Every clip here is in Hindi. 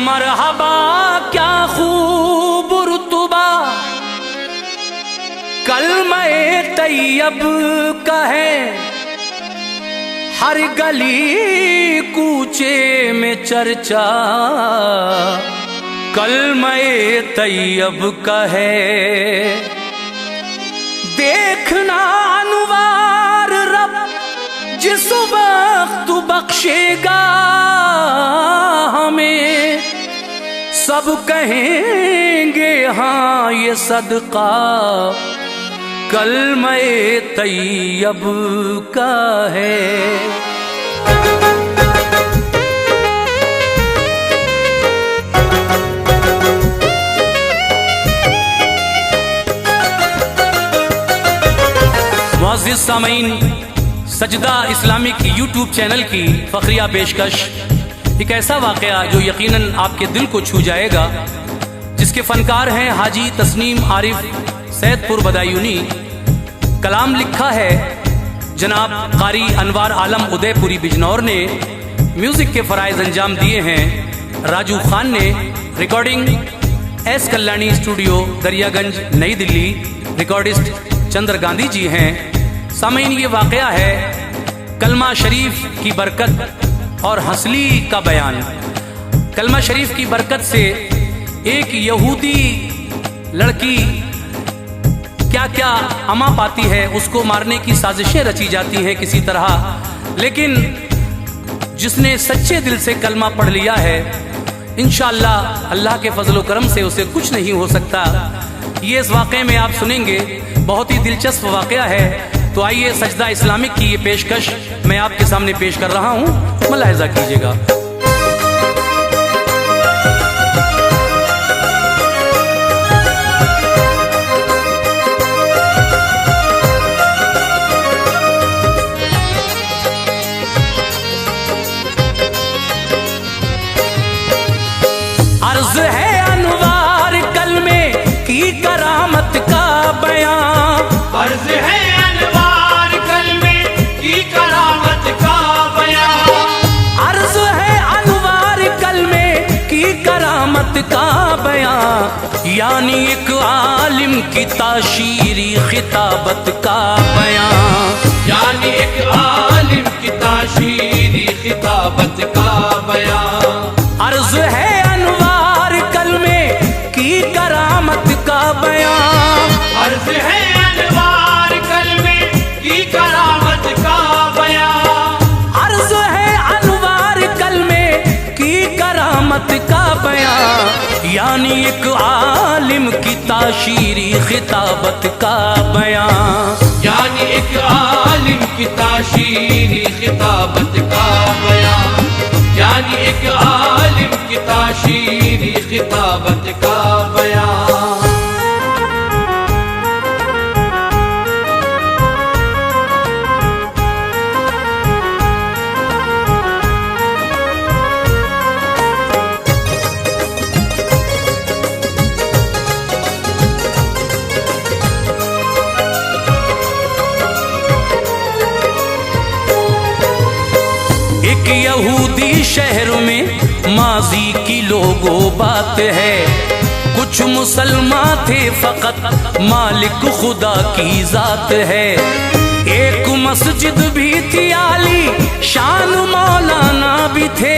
मरहबा क्या खूब रुतबा कलमे तैयब का है, हर गली कूचे में चर्चा कलमे तैयब का है। देखना अनुवार रब जिस वक्त बख्शेगा हमें, सब कहेंगे हाँ ये सदका कलमे तैयब का है। मुअज़्ज़िज़ सामीन, सजदा इस्लामिक यूट्यूब चैनल की फखरिया पेशकश एक ऐसा वाक़या जो यकीनन आपके दिल को छू जाएगा, जिसके फनकार हैं हाजी तस्नीम आरिफ सैदपुर बदायूनी। कलाम लिखा है जनाब कारी अनवार आलम उदयपुरी बिजनौर ने, म्यूजिक के फराइज अंजाम दिए हैं राजू खान ने, recording S Kalyani studio Daryaganj नई दिल्ली, रिकॉर्डिस्ट चंद्र गांधी जी हैं। सामीन, ये वाक़या है कलमा शरीफ की बरकत और हंसली का बयान। कलमा शरीफ की बरकत से एक यहूदी लड़की क्या क्या अमा पाती है, उसको मारने की साजिशें रची जाती हैं किसी तरह, लेकिन जिसने सच्चे दिल से कलमा पढ़ लिया है इंशाअल्लाह अल्लाह के फजल करम से उसे कुछ नहीं हो सकता। ये इस वाक़े में आप सुनेंगे, बहुत ही दिलचस्प वाक़या है। तो आइए सजदा इस्लामिक की ये पेशकश मैं आपके सामने पेश कर रहा हूँ, मुलाहिज़ा कीजिएगा। अर्ज़ है अनवार कलमे की करामत का बयां, अर्ज़ है अनवार कलमे की करामत का बयां, अर्ज़ है अनवार कलमे की करामत का बयां, यानी एक आलिम की ताशीरी खिताबत का बयां, यानी एक आलिम की ताशीरी खिताबत का बयां। अर्ज़ है अनवार कलमे की करामत का बयां, अर्ज़ है अनवार कलमे की करामत का बयां, अर्ज़ है अनवार कलमे की करामत का बयां, यानी एक आलिम की ताशीरी खिताबत का बयां, यानी एक आलिम की ताशीरी खिताबत का बयां, यानी एक आलिम की ताशीरी खिताबत का बयां। एक यहूदी शहर में माजी की लोगो बात है, कुछ मुसलमान थे फकत मालिक खुदा की जात है। एक मस्जिद भी थी आली शान मौलाना भी थे,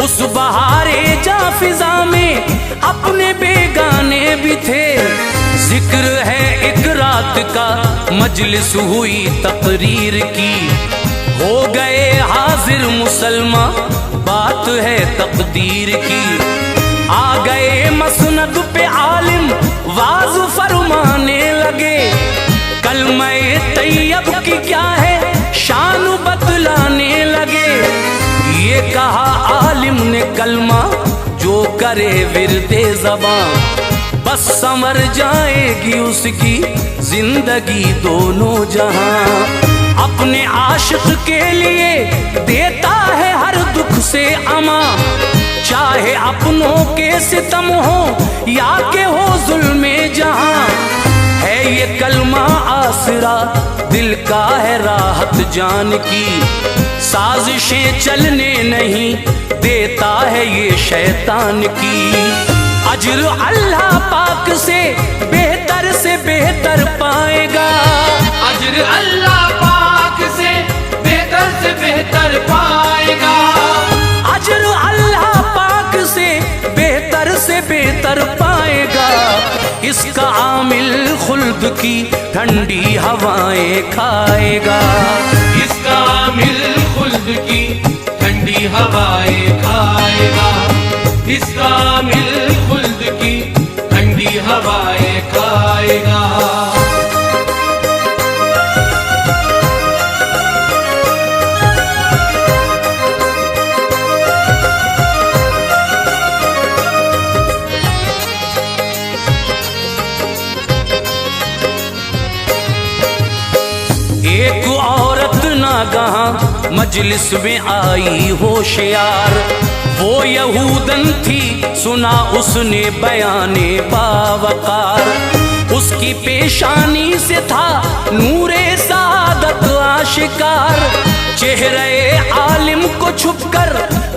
उस बहारे जाफिजा में अपने बेगाने भी थे। जिक्र है एक रात का मजलिस हुई तकरीर की, हो गए हाजिर मुसलमान बात है तकदीर की। आ गए मसनद पे आलिम वाज फरमाने लगे, कलमे तैयब की क्या है शान बतलाने लगे। ये कहा आलिम ने कलमा जो करे विरदे ज़बां, बस संवर जाएगी उसकी जिंदगी दोनों जहां। अपने आशिक के लिए देता है हर दुख से अमा, चाहे अपनों के सितम हो या के हो जुल्मे जहां। है ये कलमा आसरा दिल का है राहत जान की, साजिशें चलने नहीं देता है ये शैतान की। अजर अल्लाह पाक से बेहतर पाएगा, अजर अल्लाह पाक से बेहतर पाएगा, अजर अल्लाह पाक से बेहतर पाएगा। इसका आमिल खुल्द की ठंडी हवाएं खाएगा, इसका आमिल खुल्द की ठंडी हवाएं खाएगा, इसका आमिल खुल्द की ठंडी हवाएं खाएगा। एक औरत नागहां मजलिस में आई होशियार, वो यहूदन थी सुना उसने बयाने बावकार। उसकी पेशानी से था नूरे सादत आशिकार, चेहरे आलिम को छुपकर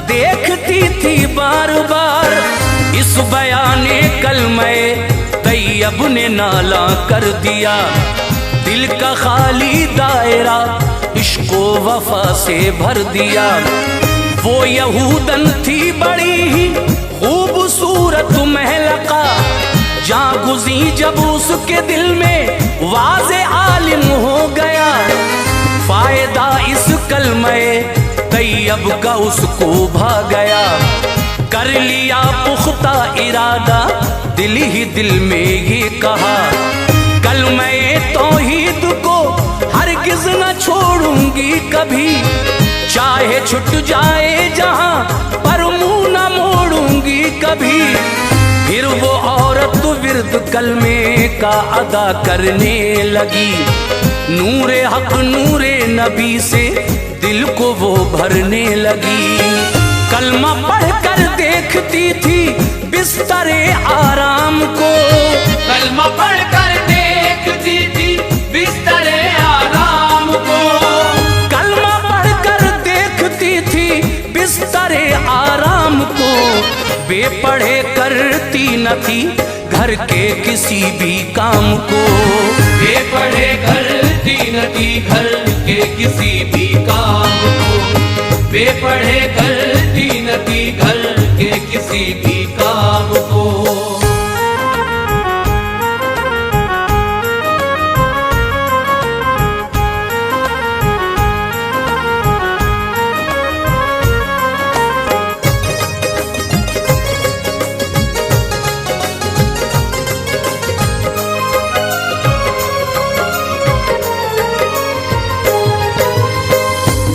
देखती थी बार बार। इस बयाने कलमे तैयब ने नाला कर दिया, दिल का खाली दायरा इश्को वफा से भर दिया। वो यहूदन थी बड़ी ही खूबसूरत महलका, जहाँ गुज़ी जब उसके दिल में वाज़े आलिम हो गया। फायदा इस कलमे तैयब का उसको भा गया, कर लिया पुख्ता इरादा दिल ही दिल में ये कहा, कलमे तौहीद को हरगिज़ न छोड़ूंगी कभी, चाहे छुट जाए जहां पर मुंह न मोड़ूंगी कभी। फिर वो औरत विर्द कलमे का अदा करने लगी, नूरे हक नूरे नबी से दिल को वो भरने लगी। कलमा पढ़कर देखती थी बिस्तरे आराम को, कलमा पढ़कर देखती थी बिस्तरे आराम को, कलमा पढ़कर देखती थी बिस्तरे आराम को। बेपढ़े करती न थी घर के किसी भी काम को, बेपढ़े करती न थी घर के किसी भी काम को, बेपढ़े करती न थी घर के किसी भी काम को।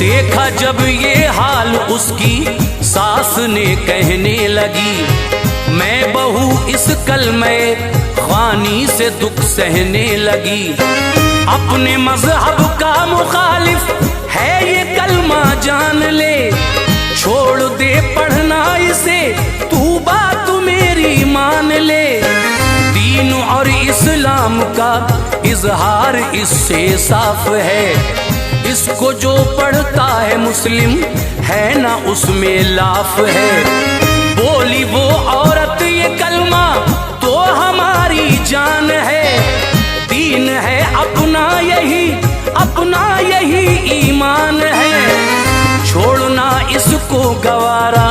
देखा जब ये हाल उसकी सास ने कहने लगी, मैं बहू इस कलमे ख्वानी से दुख सहने लगी। अपने मजहब का मुखालिफ है ये कलमा जान ले, छोड़ दे पढ़ना इसे तू बात मेरी मान ले। दीन और इस्लाम का इजहार इससे साफ है, इसको जो पढ़ता है मुस्लिम है ना उसमें लाफ है। बोली वो औरत ये कलमा तो हमारी जान है, दीन है अपना यही ईमान है। छोड़ना इसको गवारा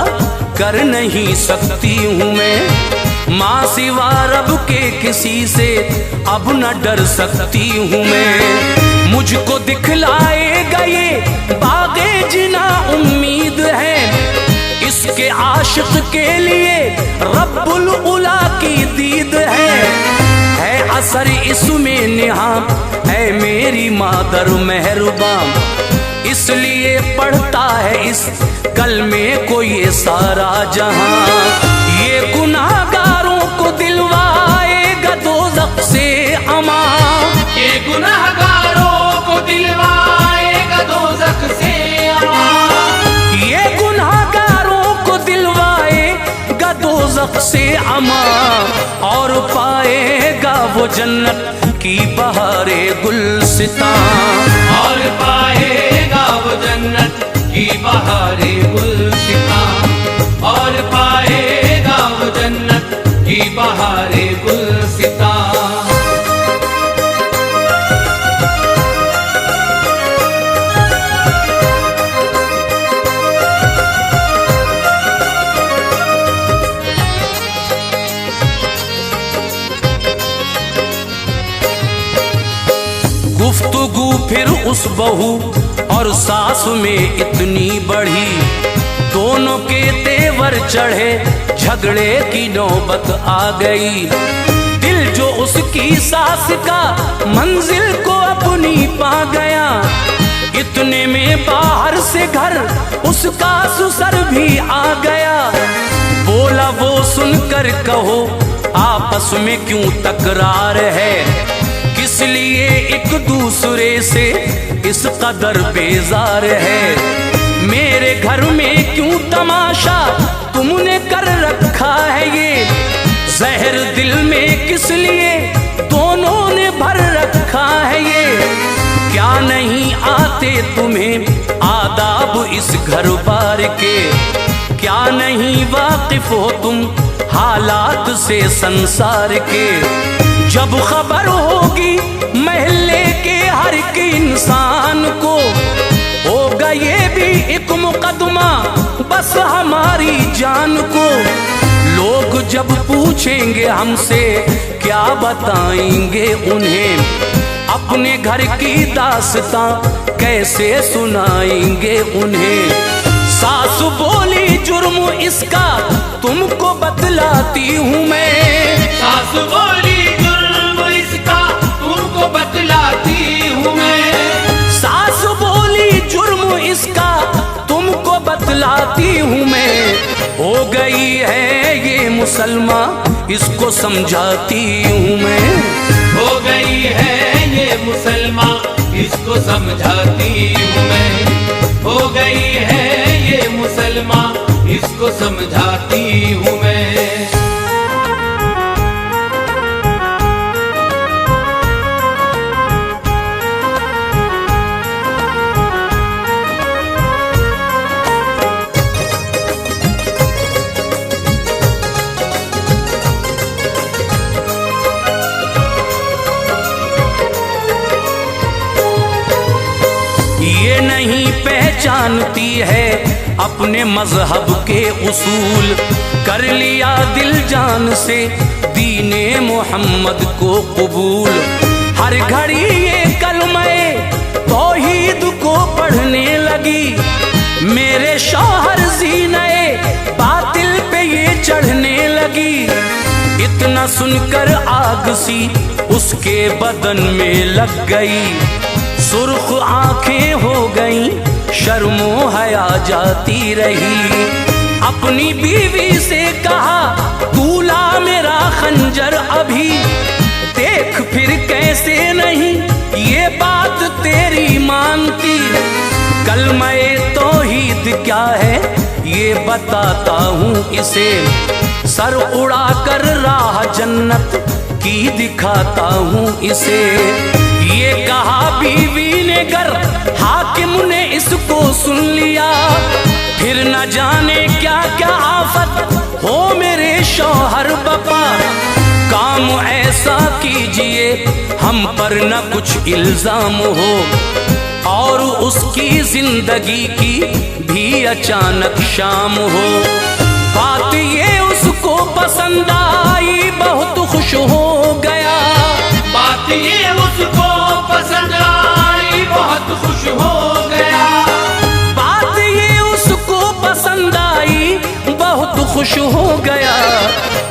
कर नहीं सकती हूँ मैं, माँ सिवा रब के किसी से अब न डर सकती हूँ मैं। मुझको दिखलाएगा ये बागे जिना उम्मीद है, इसके आशिक के लिए रब्बुल उला की दीद है असर इसमें निहा है मेरी मादर मेहरबान, इसलिए पढ़ता है इस कलमे को ये सारा जहां। ये गुनाहगारों को दिलवाएगा दोज़ख से अमान, ये गुनाहगारों को दिलवाएगा दोज़ख से अमान, ये गुनाहगारों को दिलवाएगा दोज़ख से अमान, और पाएगा वो जन्नत की बहारे गुलसितां, और पाएगा वो जन्नत की बहारे गुलसितां, और पाएगा वो जन्नत की बहारे गुलसितां। गुफ्तगू फिर उस बहू और सास में इतनी बढ़ी, दोनों के तेवर चढ़े, झगड़े की नौबत आ गई। दिल जो उसकी सास का मंजिल को अपनी पा गया, इतने में बाहर से घर उसका ससुर भी आ गया। बोला वो सुनकर कहो आपस में क्यों तकरार है, किस लिए एक दूसरे से इस कदर बेजार है। मेरे घर में क्यों तमाशा तुमने कर रखा है ये, जहर दिल में किस लिए दोनों ने भर रखा है ये। क्या नहीं आते तुम्हें आदाब इस घर बार के, क्या नहीं वाकिफ हो तुम हालात से संसार के। जब खबर होगी महल्ले के हर एक इंसान को, होगा ये भी एक मुकदमा बस हमारी जान को। लोग जब पूछेंगे हमसे क्या बताएंगे उन्हें, अपने घर की दास्तां कैसे सुनाएंगे उन्हें। सास बोली जुर्म इसका तुमको बतलाती हूँ मैं, सास बोली जुर्म इसका तुमको बतलाती हूँ मैं। सास बोली जुर्म इसका तुमको बतलाती हूँ मैं। हो गई है ये मुसलमान इसको समझाती हूँ मैं, हो गई है ये मुसलमान इसको समझाती हूँ मैं, हो गई है ये मुसलमान इसको समझाती हूँ मैं। ये नहीं पहचानती है अपने मजहब के उसूल, कर लिया दिल जान से दीने मोहम्मद को कबूल। हर घड़ी ये कलमे तौहीद को पढ़ने लगी, मेरे शौहर ज़ीने बातिल पे ये चढ़ने लगी। इतना सुनकर आग सी उसके बदन में लग गई, सुर्ख आंखें हो गईं, शर्मो हया जाती रही। अपनी बीवी से कहा तू ला मेरा खंजर अभी, देख फिर कैसे नहीं ये बात तेरी मानती। कलमे तौहीद क्या है ये बताता हूँ इसे, सर उड़ा कर राह जन्नत की दिखाता हूँ इसे। ये कहा बीवी ने गर हाकिम ने इसको सुन लिया, फिर न जाने क्या क्या आफत हो मेरे शौहर बापा। काम ऐसा कीजिए हम पर न कुछ इल्जाम हो, और उसकी जिंदगी की भी अचानक शाम हो। बात ये उसको पसंद आई बहुत खुश हो गया, बात ये उसको पसंद आई बहुत खुश हो गया, बात ये उसको पसंद आई बहुत खुश हो गया।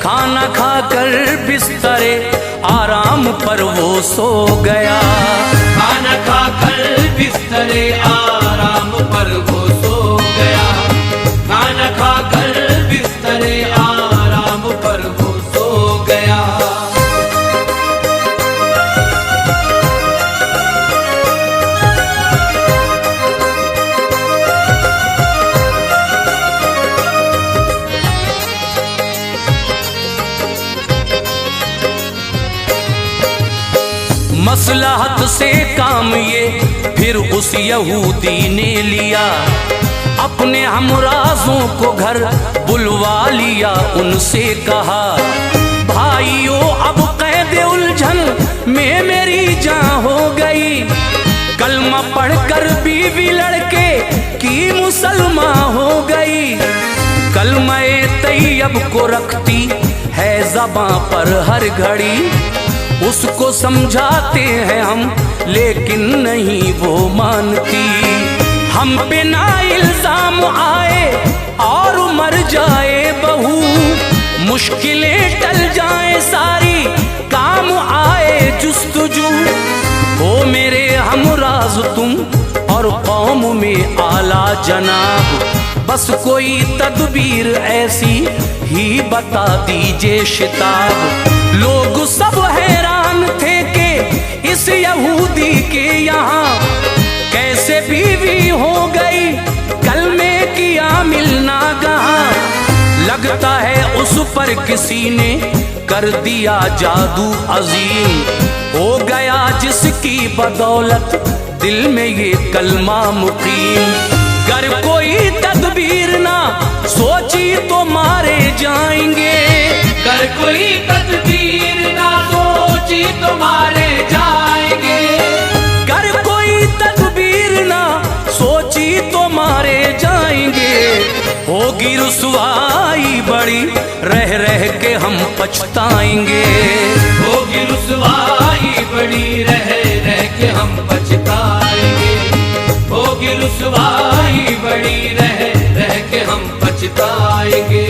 खाना खाकर बिस्तरे आराम पर वो सो गया, खाना खाकर बिस्तरे आराम पर वो सो गया, खाना खाकर बिस्तरे आराम पर वो सो गया। मसलहत से काम ये फिर उस यहूदी ने लिया, अपने हमराजों को घर बुलवा लिया, उनसे कहा भाइयों अब कैद उलझन में मेरी जान हो गई, कलमा पढ़कर बीवी लड़के की मुसलमान हो गई। कलमा-ए तैयब को रखती है ज़बां पर हर घड़ी, उसको समझाते हैं हम लेकिन नहीं वो मानती। हम पे ना इल्जाम आए और मर जाए बहू, मुश्किलें टल जाए सारी काम आए जुस्तजू। ओ मेरे हमराज तुम और कौम में आला जनाब, बस कोई तदबीर ऐसी ही बता दीजिए शिताब। लोग सब हैरान थे कि इस यहूदी के यहाँ कैसे बीवी हो गई, कलमे किया मिलना गहा। लगता है उस पर किसी ने कर दिया जादू अजीम, हो गया जिसकी बदौलत दिल में ये कलमा मुकीम। गर कोई तदबीर ना सोची तो मारे जाएंगे, कर कोई तदबीर ना सोची तो मारे जाएंगे, गर कोई तदबीर ना सोची तो मारे जाएंगे। होगी रुसवाई बड़ी रह रह के हम पछताएंगे, होगी रुसवाई बड़ी रह रह के हम पछताएंगे, होगी रुसवाई बड़ी रह रह के हम पछताएंगे।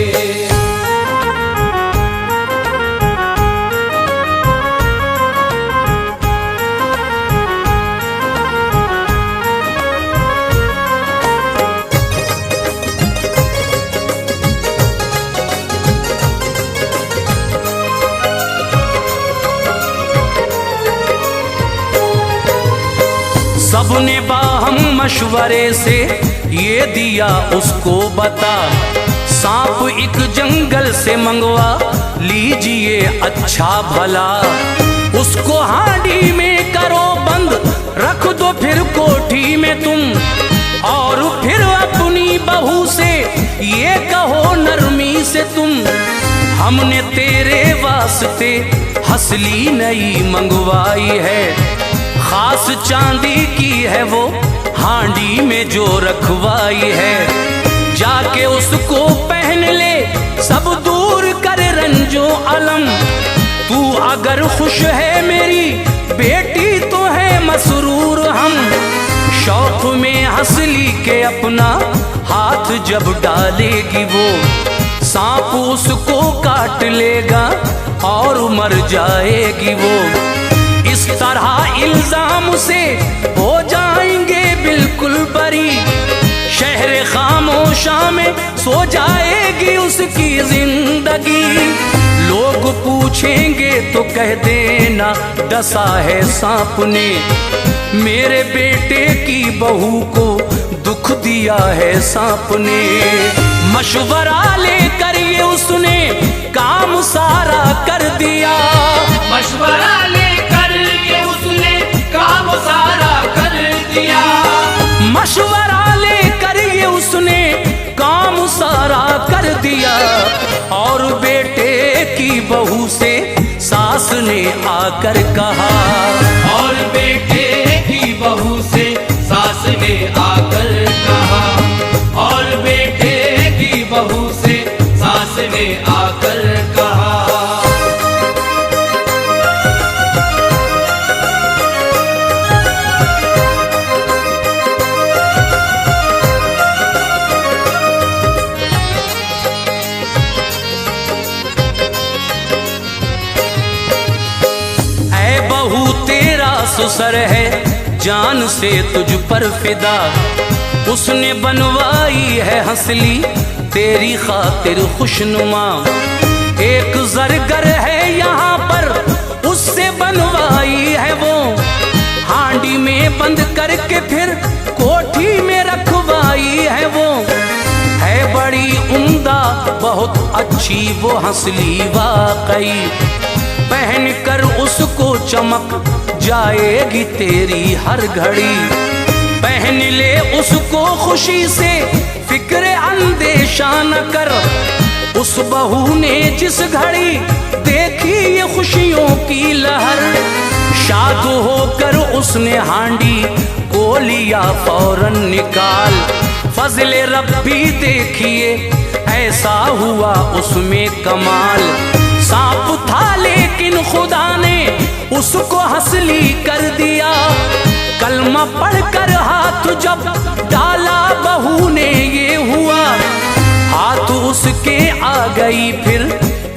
सबने बाहम मशवरे से ये दिया उसको बता, सांप एक जंगल से मंगवा लीजिए अच्छा भला, उसको हांडी में करो बंद रख दो फिर कोठी में तुम, और फिर अपनी बहू से ये कहो नरमी से तुम, हमने तेरे वास्ते हसली नई मंगवाई है, खास चांदी की है वो हांडी में जो रखवाई है। जाके उसको पहन ले सब दूर कर रंजो अलम, तू अगर खुश है मेरी बेटी तो है मसरूर हम। शौक में हंसली के अपना हाथ जब डालेगी वो, सांप उसको काट लेगा और मर जाएगी वो। इस तरह इल्जाम से हो जाएंगे बिल्कुल बरी, शहर खामोशा में सो जाएगी उसकी जिंदगी। लोग पूछेंगे तो कह देना डसा है सांप ने, मेरे बेटे की बहू को दुख दिया है सांप ने। मशवरा लेकर ये उसने काम सारा कर दिया, मशवरा लेकर ये उसने काम सारा कर दिया, मशवरा लेकर ये उसने काम सारा कर दिया। और बेटे की बहू से सास ने आकर कहा, और बेटे की बहू से सास ने आकर कहा, और बेटे की बहू से सास ने आकर कहा। सर है जान से तुझ पर फिदा, उसने बनवाई है हंसली तेरी खातिर खुशनुमा। एक ज़रगर है यहाँ पर उससे बनवाई है वो, हांडी में बंद करके फिर कोठी में रखवाई है वो। है बड़ी उम्दा बहुत अच्छी वो हंसली वाकई, पहन कर उसको चमक जाएगी तेरी हर घड़ी। पहन ले उसको खुशी से, फिक्र अंदेशा न कर। उस बहू ने जिस घड़ी देखी ये खुशियों की लहर, शाद होकर उसने हांडी को लिया फौरन निकाल। फजले रब्बी देखिए ऐसा हुआ उसमें कमाल। सांप था लेकिन खुदा ने उसको हंसली कर दिया। कलमा पढ़कर हाथ जब डाला बहू ने ये हुआ, हाथ उसके आ गई फिर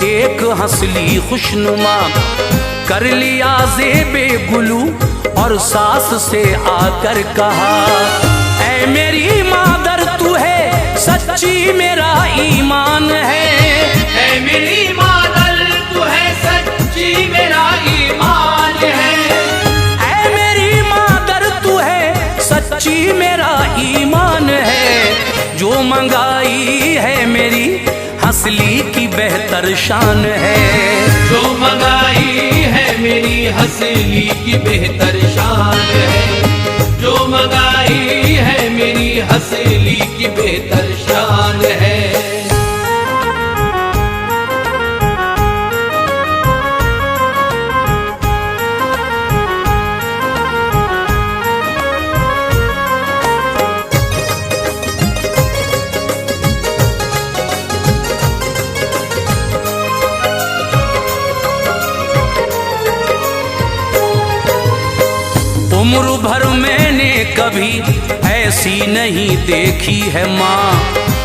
एक हंसली खुशनुमा। कर लिया ज़ेबे गुलू और सास से आकर कहा, ऐ मेरी मादर तू है सच्ची मेरा ईमान है। ऐ मेरी मादर तू है सच्ची मेरा ईमान है। ऐ मेरी मादर तू है सच्ची मेरा ईमान है। जो मंगाई है मेरी हंसली की बेहतर शान है। जो मंगाई है मेरी हंसली की बेहतर शान है। जो मंगाई है मेरी हंसली की बेहतर शान है। उम्र भर मैंने कभी ऐसी नहीं देखी है माँ।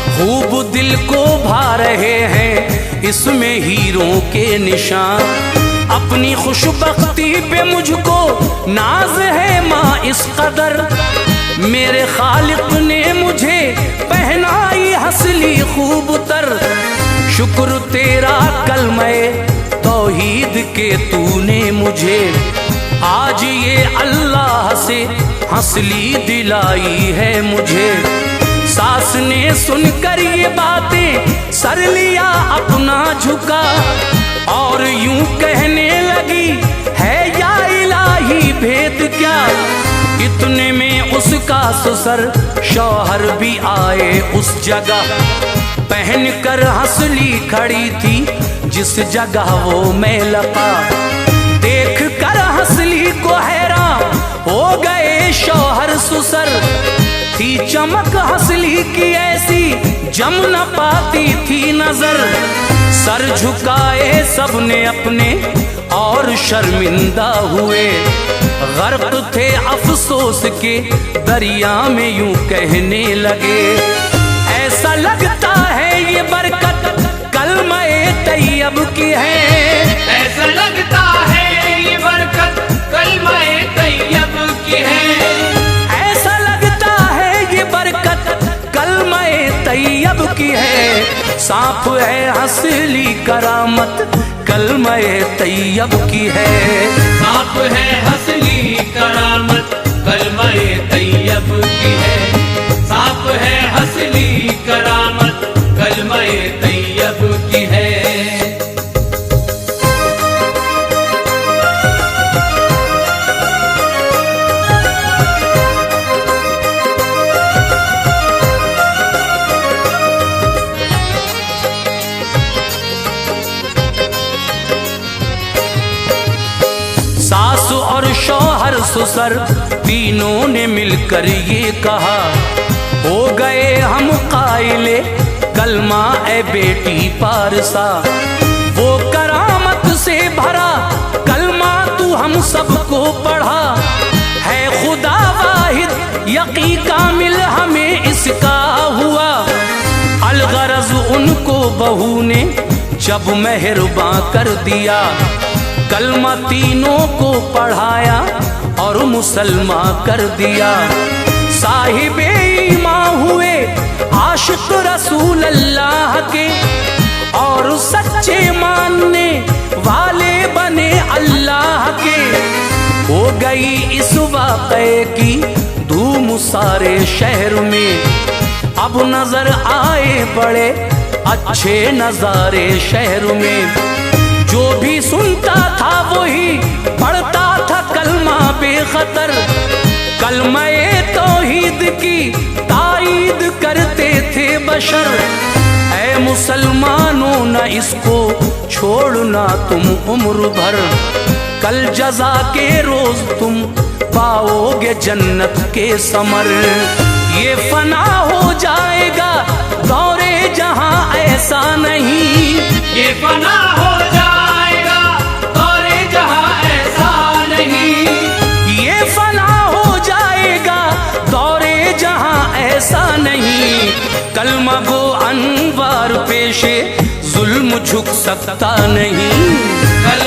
खूब दिल को भा रहे हैं इसमें हीरों के निशान। अपनी खुशबख्ती पे मुझको नाज है माँ इस कदर। मेरे खालिक ने मुझे पहनाई हंसली खूब तर। शुक्र तेरा कलमे तौहीद के तूने मुझे आज ये अल्लाह से हंसली दिलाई है मुझे। सास ने सुनकर ये बातें सर लिया अपना झुका और यूं कहने लगी, है या इलाही भेद क्या। इतने में उसका ससुर शौहर भी आए उस जगह। पहन कर हंसली खड़ी थी जिस जगह वो मैं लपा। देख कर हंसली को हैरान हो गए शौहर ससुर। थी चमक हंसली की ऐसी जम न पाती थी नजर। सर झुकाए सबने अपने और शर्मिंदा हुए। गर्क थे अफसोस के दरिया में यूं कहने लगे, ऐसा लगता है ये बरकत कलमे तैयब की है। ऐसा लगता है ये बरकत कलमे तैयब की है। ऐसा लगता है ये बरकत कलमे तैयब की है। सांप है हंसली करामत कलमे तैयब की है। सांप है हंसली करामत कलमे तैयब की है। सांप है हंसली करामत कलमे तैयब की है। सास और शौहर ससुर तीनों ने मिलकर ये कहा, हो गए हम कायले कलमा ए बेटी पारसा। वो करामत से भरा कलमा तू हम सबको पढ़ा। है खुदा वाहिद यकी कामिल हमें इसका हुआ। अलगरज उनको बहू ने जब मेहरबां कर दिया। कलमा तीनों को पढ़ाया और मुसलमान कर दिया। साहिबे ईमान हुए आशिक रसूल अल्लाह के और सच्चे मानने वाले बने अल्लाह के। हो गई इस वाक़े की धूम सारे शहर में। अब नजर आए बड़े अच्छे नजारे शहर में। जो भी सुनता था वही पढ़ता था कलमा बेखतर कलमे तौहीद की ताईद करते थे बशर। ऐ मुसलमानों न इसको छोड़ना तुम उम्र भर, कल जजा के रोज तुम पाओगे जन्नत के समर। ये फना हो जाएगा दौरे जहां ऐसा नहीं, ये फना हो जाएगा दौरे जहां ऐसा नहीं, ये फना हो जाएगा दौरे जहां ऐसा नहीं। कलमा गो अनवार पेशे जुल्म झुक सकता नहीं। कल